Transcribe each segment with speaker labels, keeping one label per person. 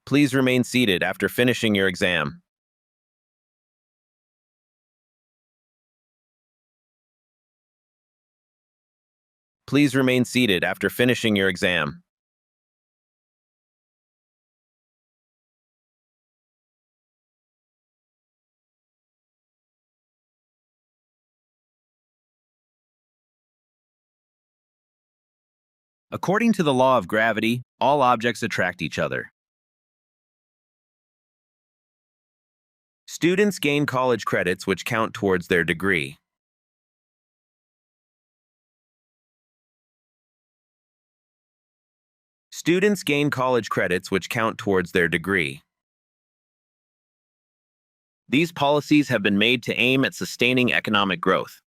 Speaker 1: Please remain seated after finishing your exam. Please remain seated after finishing your exam. According to the law of gravity, all objects attract each other. Students gain college credits which count towards their degree. Students gain college credits which count towards their degree. These policies have been made to aim at sustaining economic growth.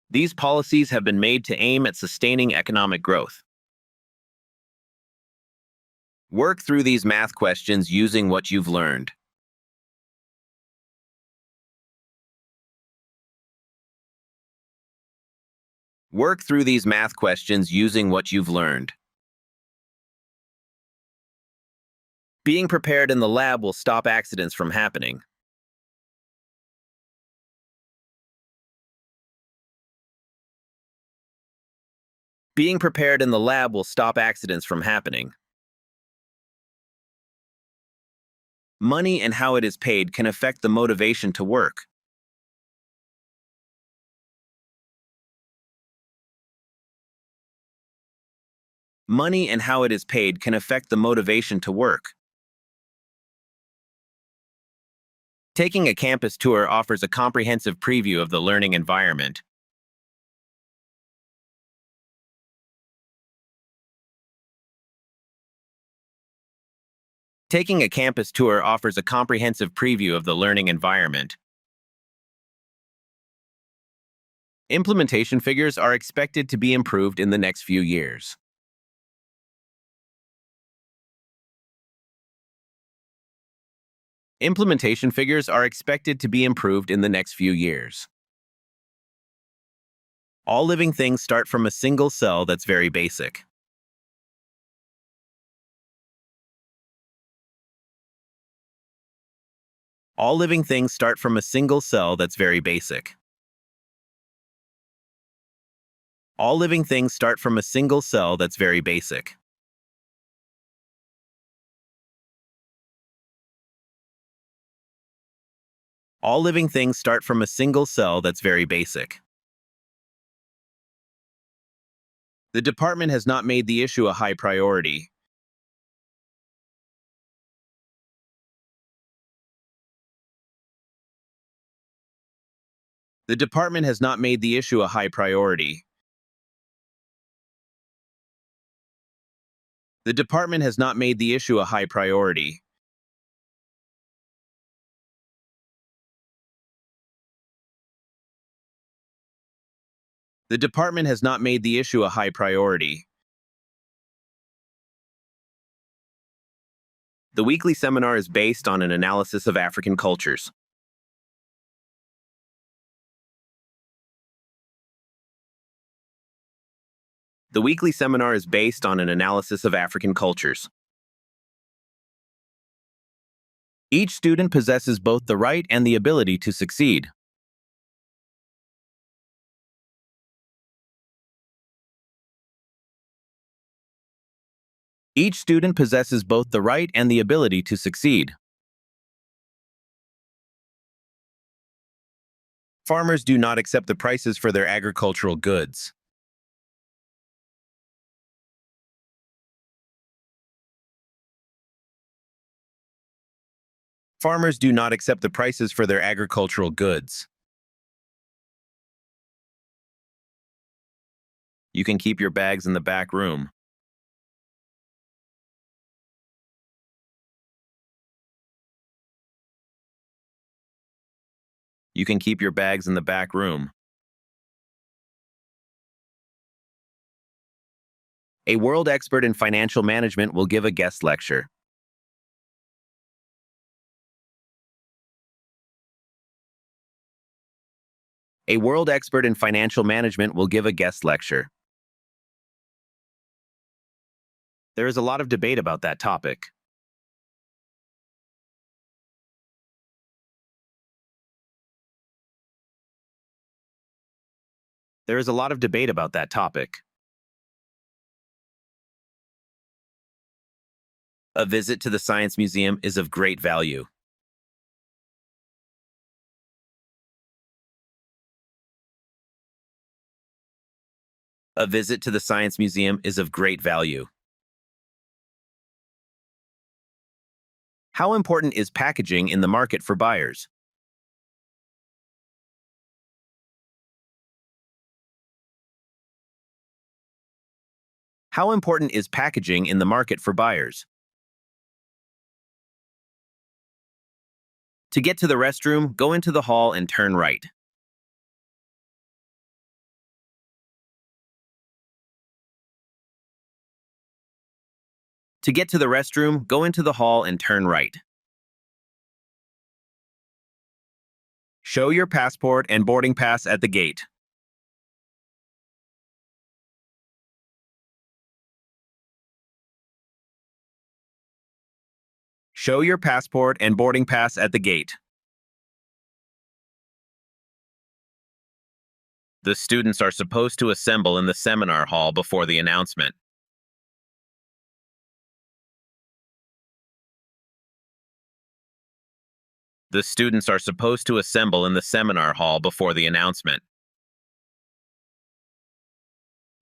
Speaker 1: These policies have been made to aim at sustaining economic growth. Work through these math questions using what you've learned. Work through these math questions using what you've learned. Being prepared in the lab will stop accidents from happening. Being prepared in the lab will stop accidents from happening. Money and how it is paid can affect the motivation to work. Money and how it is paid can affect the motivation to work. Taking a campus tour offers a comprehensive preview of the learning environment. Taking a campus tour offers a comprehensive preview of the learning environment. Implementation figures are expected to be improved in the next few years. Implementation figures are expected to be improved in the next few years. All living things start from a single cell that's very basic. All living things start from a single cell that's very basic. All living things start from a single cell that's very basic. All living things start from a single cell that's very basic. The department has not made the issue a high priority. The department has not made the issue a high priority. The department has not made the issue a high priority. The department has not made the issue a high priority. The weekly seminar is based on an analysis of African cultures. The weekly seminar is based on an analysis of African cultures. Each student possesses both the right and the ability to succeed. Each student possesses both the right and the ability to succeed. Farmers do not accept the prices for their agricultural goods. Farmers do not accept the prices for their agricultural goods. You can keep your bags in the back room. You can keep your bags in the back room. A world expert in financial management will give a guest lecture. A world expert in financial management will give a guest lecture. There is a lot of debate about that topic. There is a lot of debate about that topic. A visit to the Science Museum is of great value. A visit to the Science Museum is of great value. How important is packaging in the market for buyers? How important is packaging in the market for buyers? To get to the restroom, go into the hall and turn right. To get to the restroom, go into the hall and turn right. Show your passport and boarding pass at the gate. Show your passport and boarding pass at the gate. The students are supposed to assemble in the seminar hall before the announcement. The students are supposed to assemble in the seminar hall before the announcement.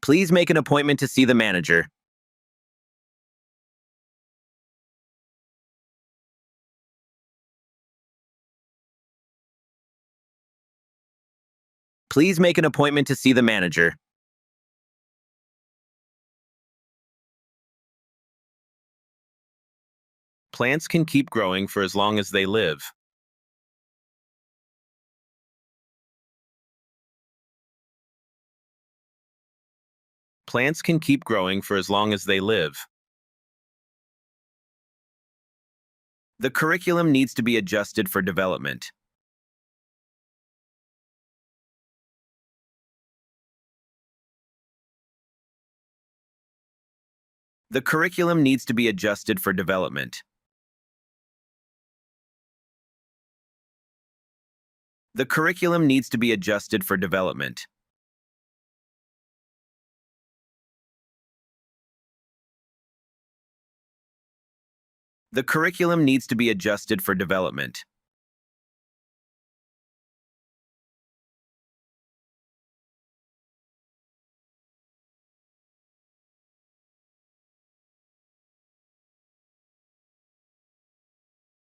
Speaker 1: Please make an appointment to see the manager. Please make an appointment to see the manager. Plants can keep growing for as long as they live. Plants can keep growing for as long as they live. The curriculum needs to be adjusted for development. The curriculum needs to be adjusted for development. The curriculum needs to be adjusted for development. The curriculum needs to be adjusted for development.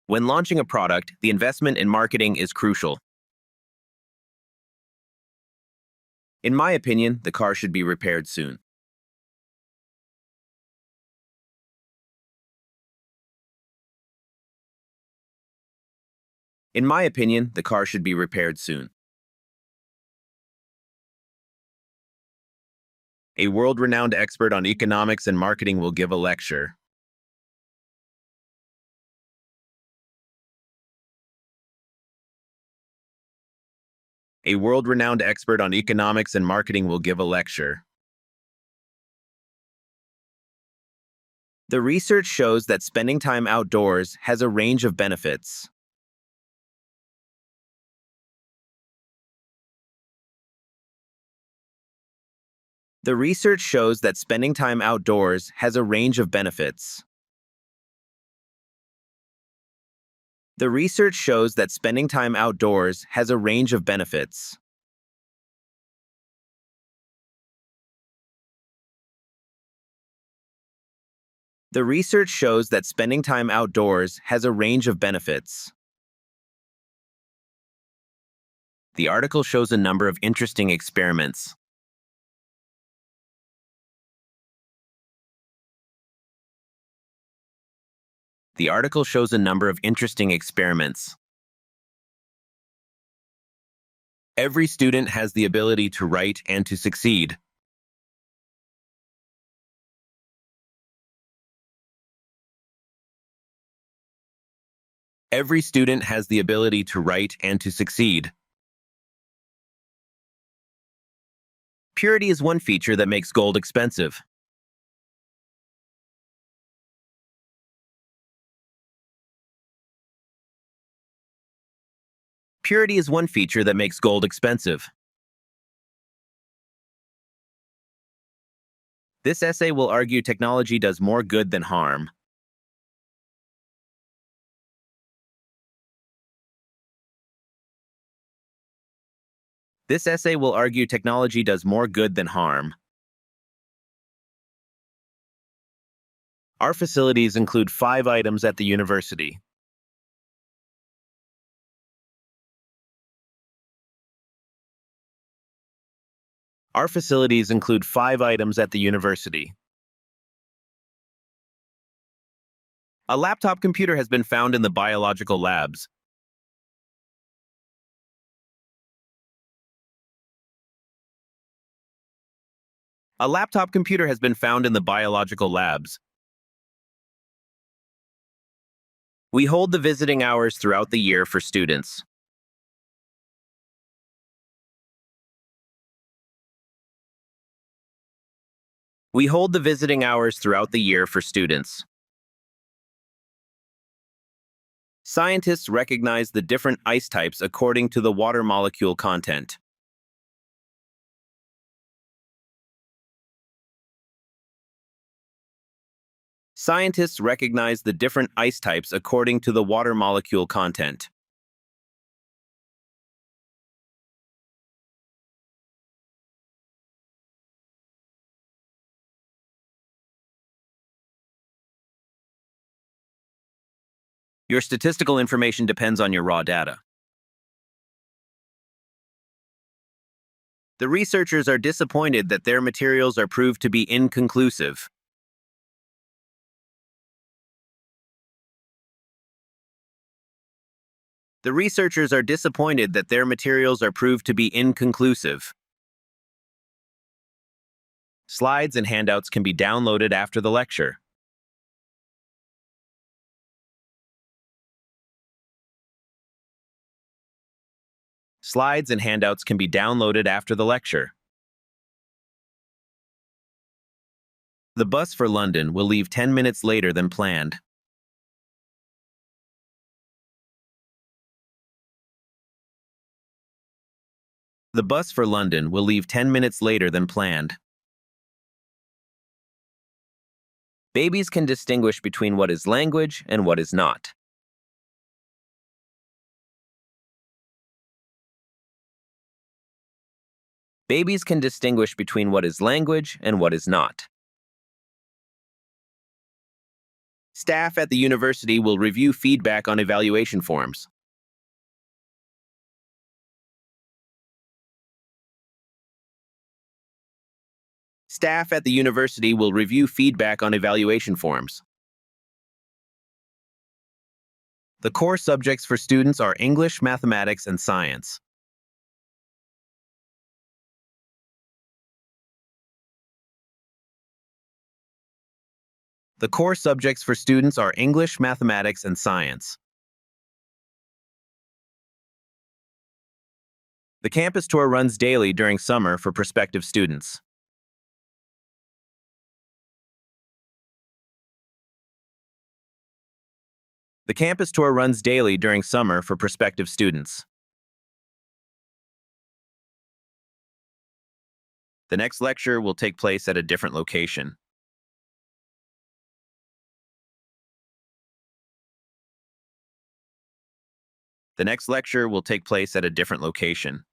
Speaker 1: When launching a product, the investment in marketing is crucial. In my opinion, the car should be repaired soon. In my opinion, the car should be repaired soon. A world-renowned expert on economics and marketing will give a lecture. A world-renowned expert on economics and marketing will give a lecture. The research shows that spending time outdoors has a range of benefits. The research shows that spending time outdoors has a range of benefits. The research shows that spending time outdoors has a range of benefits. The research shows that spending time outdoors has a range of benefits. The article shows a number of interesting experiments. The article shows a number of interesting experiments. Every student has the ability to write and to succeed. Every student has the ability to write and to succeed. Purity is one feature that makes gold expensive. Purity is one feature that makes gold expensive. This essay will argue technology does more good than harm. This essay will argue technology does more good than harm. Our facilities include 5 items at the university. Our facilities include 5 items at the university. A laptop computer has been found in the biological labs. A laptop computer has been found in the biological labs. We hold the visiting hours throughout the year for students. We hold the visiting hours throughout the year for students. Scientists recognize the different ice types according to the water molecule content. Scientists recognize the different ice types according to the water molecule content. Your statistical information depends on your raw data. The researchers are disappointed that their materials are proved to be inconclusive. The researchers are disappointed that their materials are proved to be inconclusive. Slides and handouts can be downloaded after the lecture. Slides and handouts can be downloaded after the lecture. The bus for London will leave 10 minutes later than planned. The bus for London will leave 10 minutes later than planned. Babies can distinguish between what is language and what is not. Babies can distinguish between what is language and what is not. Staff at the university will review feedback on evaluation forms. Staff at the university will review feedback on evaluation forms. The core subjects for students are English, mathematics, and science. The core subjects for students are English, mathematics, and science. The campus tour runs daily during summer for prospective students. The campus tour runs daily during summer for prospective students. The next lecture will take place at a different location. The next lecture will take place at a different location.